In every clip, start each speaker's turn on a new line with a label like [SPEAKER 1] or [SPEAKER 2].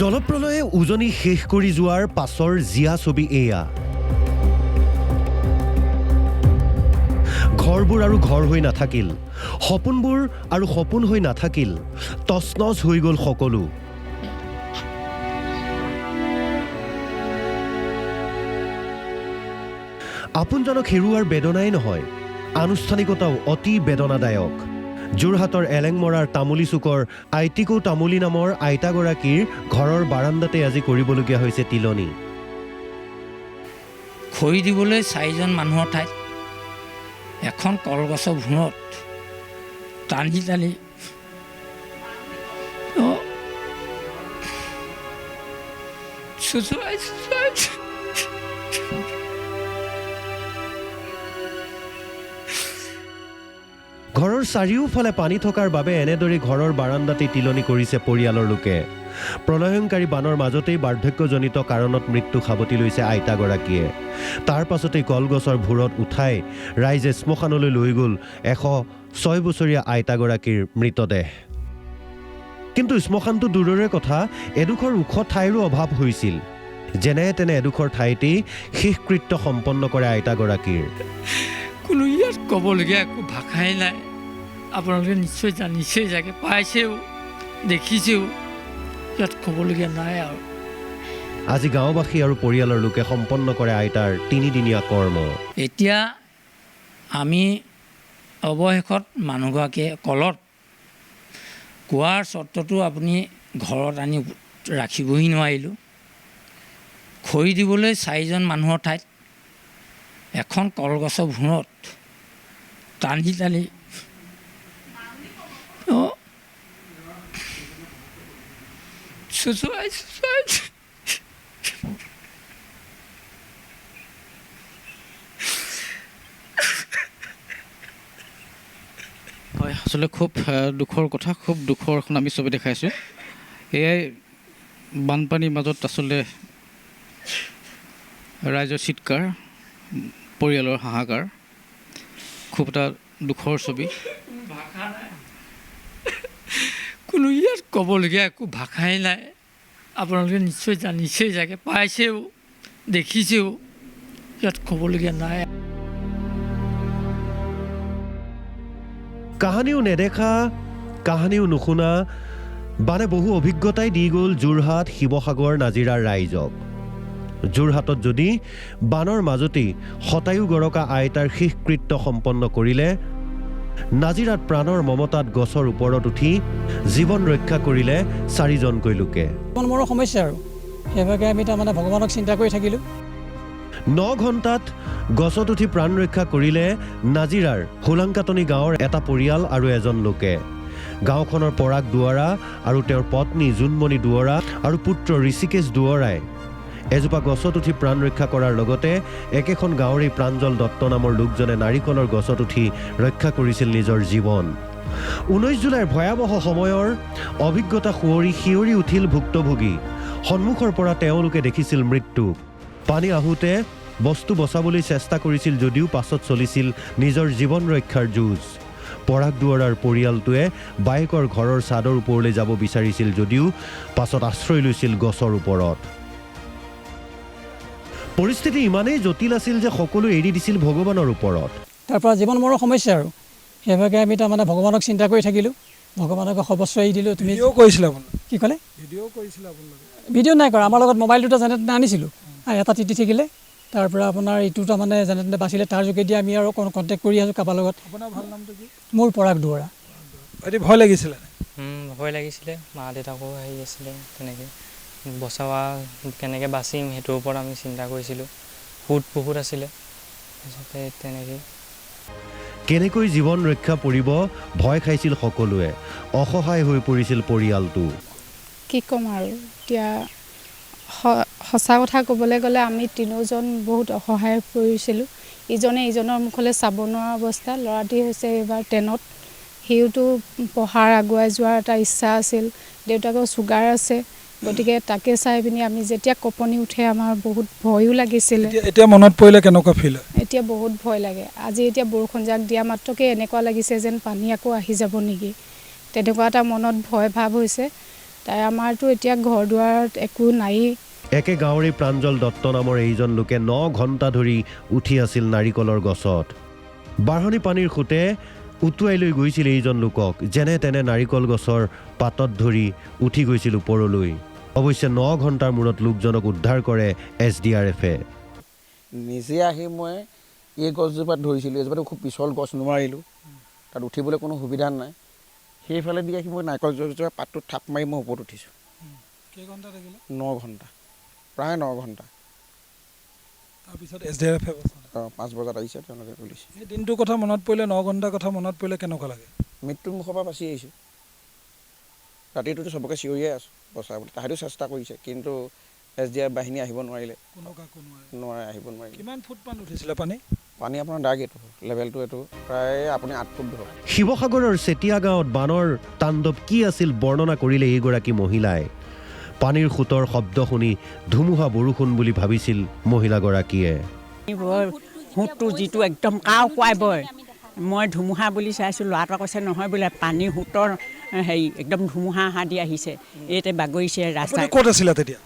[SPEAKER 1] জলপ্ৰলয়ে উজনি শেষ কৰি যোৱাৰ পাছৰ জিয়া ছবি এয়া। ঘৰবোৰ আৰু ঘৰ হৈ নাথাকিল, সপোনবোৰ আৰু সপোন হৈ নাথাকিল, তছনছ হৈ গ'ল সকলো। আপোনজনক হেৰুৱাৰ বেদনাই নহয়, আনুষ্ঠানিকতাও অতি বেদনাদায়ক। যোৰহাটৰ এলেংমৰাৰ তামুলী চুকৰ আইটিকৌ তামুলী নামৰ আইতাগৰাকীৰ ঘৰৰ বাৰাণ্ডাতে আজি কৰিবলগীয়া হৈছে তিলনি।
[SPEAKER 2] খৰি দিবলৈ 4জন মানুহৰ ঠাইত এখন কলগছৰ ভূৰত টানি টানি
[SPEAKER 1] ঘৰৰ চাৰিওফালে পানী থকাৰ বাবে এনেদৰে ঘৰৰ বাৰাণ্ডাতেই তিলনি কৰিছে পৰিয়ালৰ লোকে। প্ৰলয়ংকাৰী বানৰ মাজতেই বাৰ্ধক্যজনিত কাৰণত মৃত্যু সাৱটি লৈছে আইতাগৰাকীয়ে। তাৰ পাছতেই কলগছৰ ভূৰত উঠাই ৰাইজে শ্মশানলৈ লৈ গ'ল 106 বছৰীয়া আইতাগৰাকীৰ মৃতদেহ। কিন্তু শ্মশানটো দূৰৰে কথা, এডোখৰ ওখ ঠাইৰো অভাৱ হৈছিল। যেনে তেনে এডোখৰ ঠাইতেই শেষকৃত্য সম্পন্ন কৰে আইতাগৰাকীৰ।
[SPEAKER 2] কোনো ইয়াত ক'বলগীয়া একো ভাষাই নাই। আপোনালোকে নিশ্চয় চাগে পাইছেও, দেখিছেও, ইয়াত ক'বলগীয়া নাই আৰু।
[SPEAKER 1] আজি গাঁওবাসী আৰু পৰিয়ালৰ লোকে সম্পন্ন কৰে আইতাৰ 3দিনীয়া কৰ্ম।
[SPEAKER 2] এতিয়া আমি অৱশেষত মানুহগৰাকীয়ে কলত কোৱাৰ চৰ্তটো আপুনি ঘৰত আনি ৰাখিবহি নোৱাৰিলোঁ। খৰি দিবলৈ 4জন মানুহৰ ঠাইত এখন কলগছৰ ভূৰত টানি টানি
[SPEAKER 3] হয়, আচলতে খুব দুখৰ কথা, খুব দুখৰ এখন আমি চবে দেখাইছোঁ। এয়াই বানপানীৰ মাজত আচলতে ৰাইজৰ চিৎকাৰ, পৰিয়ালৰ হাহাকাৰ, খুব এটা দুখৰ ছবি।
[SPEAKER 2] কোনো ইয়াত ক'বলগীয়া একো ভাষাই নাই। আপোনালোকে নিশ্চয় চাগে পাইছেও, দেখিছেও, ইয়াত ক'বলগীয়া নাই।
[SPEAKER 1] কাহানিও নেদেখা, কাহানিও নুশুনা বানে বহু অভিজ্ঞতাই দি গ'ল যোৰহাট, শিৱসাগৰ, নাজিৰাৰ ৰাইজক। যোৰহাটত যদি বানৰ মাজতেই শতায়ু গৰকা আইতাৰ শেষকৃত্য সম্পন্ন কৰিলে, নাজিৰাত প্ৰাণৰ মমতাত গছৰ ওপৰত উঠি জীৱন ৰক্ষা কৰিলে 4জনকৈ লোকে।
[SPEAKER 4] মোৰ সমস্যা আৰু সেইভাগে আমি তাৰমানে ভগৱানক চিন্তা কৰি থাকিলোঁ।
[SPEAKER 1] 9 ঘণ্টাত গছত উঠি প্ৰাণ ৰক্ষা কৰিলে নাজিৰাৰ হোলাংকাটনি গাঁৱৰ এটা পৰিয়াল আৰু এজন লোকে। গাঁওখনৰ পৰাগ দুৱৰা আৰু তেওঁৰ পত্নী জোনমণি দুৱৰা আৰু পুত্ৰ ঋষিকেশ দুৱৰাই এজোপা গছত উঠি প্ৰাণ ৰক্ষা কৰাৰ লগতে একেখন গাঁৱৰেই প্ৰাঞ্জল দত্ত নামৰ লোকজনে নাৰিকলৰ গছত উঠি ৰক্ষা কৰিছিল নিজৰ জীৱন। 19 জুলাইৰ ভয়াৱহ সময়ৰ অভিজ্ঞতা শিয়ৰি উঠিল ভুক্তভোগী। সন্মুখৰ পৰা তেওঁলোকে দেখিছিল মৃত্যু। পানী আহোঁতে বস্তু বচাবলৈ চেষ্টা কৰিছিল যদিও পাছত চলিছিল নিজৰ জীৱন ৰক্ষাৰ যুঁজ। পৰাগ দুৱৰাৰ পৰিয়ালটোৱে বাইকৰ ঘৰৰ ছাদৰ ওপৰলৈ যাব বিচাৰিছিল যদিও পাছত আশ্ৰয় লৈছিল গছৰ ওপৰত। পৰিস্থিতি ইমানেই জটিল আছিল যে সকলো এৰি দিছিল ভগৱানৰ ওপৰত।
[SPEAKER 4] তাৰ পৰা জীৱন মৰৰ সমস্যা আৰু সেইভাগে আমি তাৰমানে ভগৱানক চিন্তা কৰি থাকিলোঁ। ভগৱানক সৰ্বস্ব এৰি দিলোঁ। তুমি
[SPEAKER 5] কৰিছিলা
[SPEAKER 4] কি ক'লে? ভিডিঅ' নাই কৰা। আমাৰ লগত মোবাইল দুটা যেনে তেনে আনিছিলোঁ, এটা তিতি থাকিলে, তাৰ পৰা আপোনাৰ ইটো তাৰমানে যেনে তেনে বাচিলে। তাৰ যোগেদি আমি আৰু কণ্টেক্ট কৰি আছোঁ কাৰোবাৰ লগত।
[SPEAKER 5] আপোনাৰ ভাল নামটো কি?
[SPEAKER 4] মোৰ পৰাগ দুৱৰা।
[SPEAKER 5] ভয় লাগিছিলে?
[SPEAKER 6] ভয় লাগিছিলে, মা দেউতাকো হেৰি আছিলে, তেনেকৈ বচাৱা কেনেকৈ বাচিম সেইটোৰ ওপৰত আমি চিন্তা কৰিছিলোঁ। সুত বহুত আছিলে, তাৰপিছতে তেনেকৈ
[SPEAKER 1] কেনেকৈ জীৱন ৰক্ষা পৰিব ভয় খাইছিল সকলোৱে। অসহায় হৈ পৰিছিল পৰিয়ালটো।
[SPEAKER 7] কি ক'ম আৰু এতিয়া সঁচা কথা ক'বলৈ গ'লে আমি 3জন বহুত অসহায় পৰিছিলোঁ। ইজনে ইজনৰ মুখলৈ চাব নোৱাৰা অৱস্থা। ল'ৰাটি হৈছে এইবাৰ 10ত। সিওতো পঢ়াৰ আগুৱাই যোৱাৰ এটা ইচ্ছা আছিল। দেউতাকৰ চুগাৰ আছে, গতিকে তাকে চাই পিনি আমি যেতিয়া কঁপনি উঠে আমাৰ বহুত ভয়ো লাগিছিলে।
[SPEAKER 5] এতিয়া মনত পৰিলে কেনেকুৱা ফিল হয়?
[SPEAKER 7] এতিয়া বহুত ভয় লাগে। আজি এতিয়া বৰষুণ জাক দিয়া মাত্ৰকে এনেকুৱা লাগিছে যেন পানী আকৌ আহি যাব নেকি, তেনেকুৱা এটা মনত ভয় ভাৱ হৈছে। তাই আমাৰতো এতিয়া ঘৰ দুৱাৰত একো নায়েই।
[SPEAKER 1] একে গাঁৱৰে প্ৰাঞ্জল দত্ত নামৰ এইজন লোকে 9 ঘণ্টা ধৰি উঠি আছিল নাৰিকলৰ গছত। বাঢ়নি পানীৰ সোঁতে উটুৱাই লৈ গৈছিল এইজন লোকক। যেনে তেনে নাৰিকল গছৰ পাতত ধৰি উঠি গৈছিল ওপৰলৈ। অৱশ্যে 9 ঘণ্টাৰ মূৰত লোকজনক উদ্ধাৰ কৰে SDRF-এ।
[SPEAKER 8] নিজে আহি মই এই গছজোপাত ধৰিছিলোঁ। এইজোপাটো খুব পিছল গছ, নোৱাৰিলোঁ, তাত উঠিবলৈ কোনো সুবিধা নাই। সেইফালে দি আহি মই নাৰিকল গছজোপা পাতটোত থাপ মাৰি মই ওপৰত উঠিছোঁ।
[SPEAKER 5] কেইঘণ্টা থাকিলে?
[SPEAKER 8] 9 ঘণ্টা, প্ৰায় 9 ঘণ্টা।
[SPEAKER 5] তাৰপিছত SDRF
[SPEAKER 8] 5 বজাত আহিছে, তেওঁলোকে তুলিছে।
[SPEAKER 5] এই দিনটোৰ কথা মনত পৰিলে, 9 ঘণ্টাৰ কথা মনত পৰিলে কেনেকুৱা লাগে?
[SPEAKER 8] মৃত্যুৰ মুখৰ পৰা বাচি আহিছোঁ। ৰাতিটোতো চবকে চিঞৰিয়ে আছোঁ বচাবলৈ, তাহাঁতেও চেষ্টা কৰিছে, কিন্তু SDRF বাহিনী আহিব নোৱাৰিলে। নোৱাৰে, আহিব নোৱাৰিলে।
[SPEAKER 5] কিমান ফুট মান উঠিছিলে পানী?
[SPEAKER 8] পানী আপোনাৰ দাগ এইটো, লেভেলটো এইটো প্ৰায় আপুনি 8 ফুট ধৰক।
[SPEAKER 1] শিৱসাগৰৰ চেতিয়া গাঁৱত বানৰ তাণ্ডৱ কি আছিল বৰ্ণনা কৰিলে এইগৰাকী মহিলাই। পানীৰ সোঁতৰ শব্দ শুনি ধুমুহা বৰষুণ বুলি ভাবিছিল মহিলাগৰাকীয়ে।
[SPEAKER 9] সোঁতটো যিটো একদম কাও খুৱাই বয়, মই ধুমুহা বুলি চাইছোঁ। ল'ৰাটোৱে কৈছে নহয় বোলে পানী সোঁতৰ হেৰি একদম ধুমুহা দি আহিছে, এইতে বাগৰিছে ৰাস্তাত।
[SPEAKER 5] ক'ত আছিলে তেতিয়া?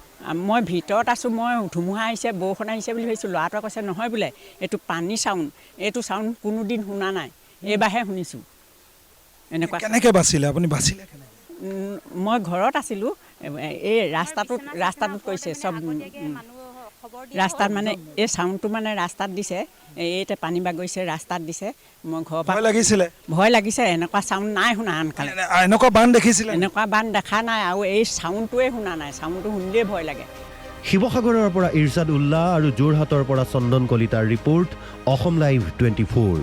[SPEAKER 9] মই ভিতৰত আছোঁ। মই ধুমুহা আহিছে, বৰষুণ আহিছে বুলি ভাবিছোঁ। ল'ৰাটোৱে কৈছে নহয় বোলে এইটো পানী চাউণ্ড, এইটো চাউণ্ড কোনোদিন শুনা নাই, এইবাৰহে শুনিছোঁ। এনেকুৱা
[SPEAKER 5] কেনেকৈ বাচিলে আপুনি? বাচিলে কেনেকৈ?
[SPEAKER 9] মই ঘৰত আছিলোঁ, এই ৰাস্তাটোত কৈছে চব ৰাস্তাত, মানে এই চাউণ্ডটো মানে ৰাস্তাত দিছে, এইতে পানী বাগৰিছে ৰাস্তাত দিছে। মই ঘৰৰ পৰা ভয় লাগিছে, এনেকুৱা চাউণ্ড নাই শুনা আনকালে।
[SPEAKER 5] এনেকুৱা বান দেখিছিলে?
[SPEAKER 9] এনেকুৱা বান দেখা নাই, আৰু এই চাউণ্ডটোৱে শুনা নাই। চাউণ্ডটো শুনিলেই ভয় লাগে।
[SPEAKER 1] শিৱসাগৰৰ পৰা ইৰছাদ উল্লাহ আৰু যোৰহাটৰ পৰা চন্দন কলিতাৰ ৰিপৰ্ট, অসম লাইভ 24।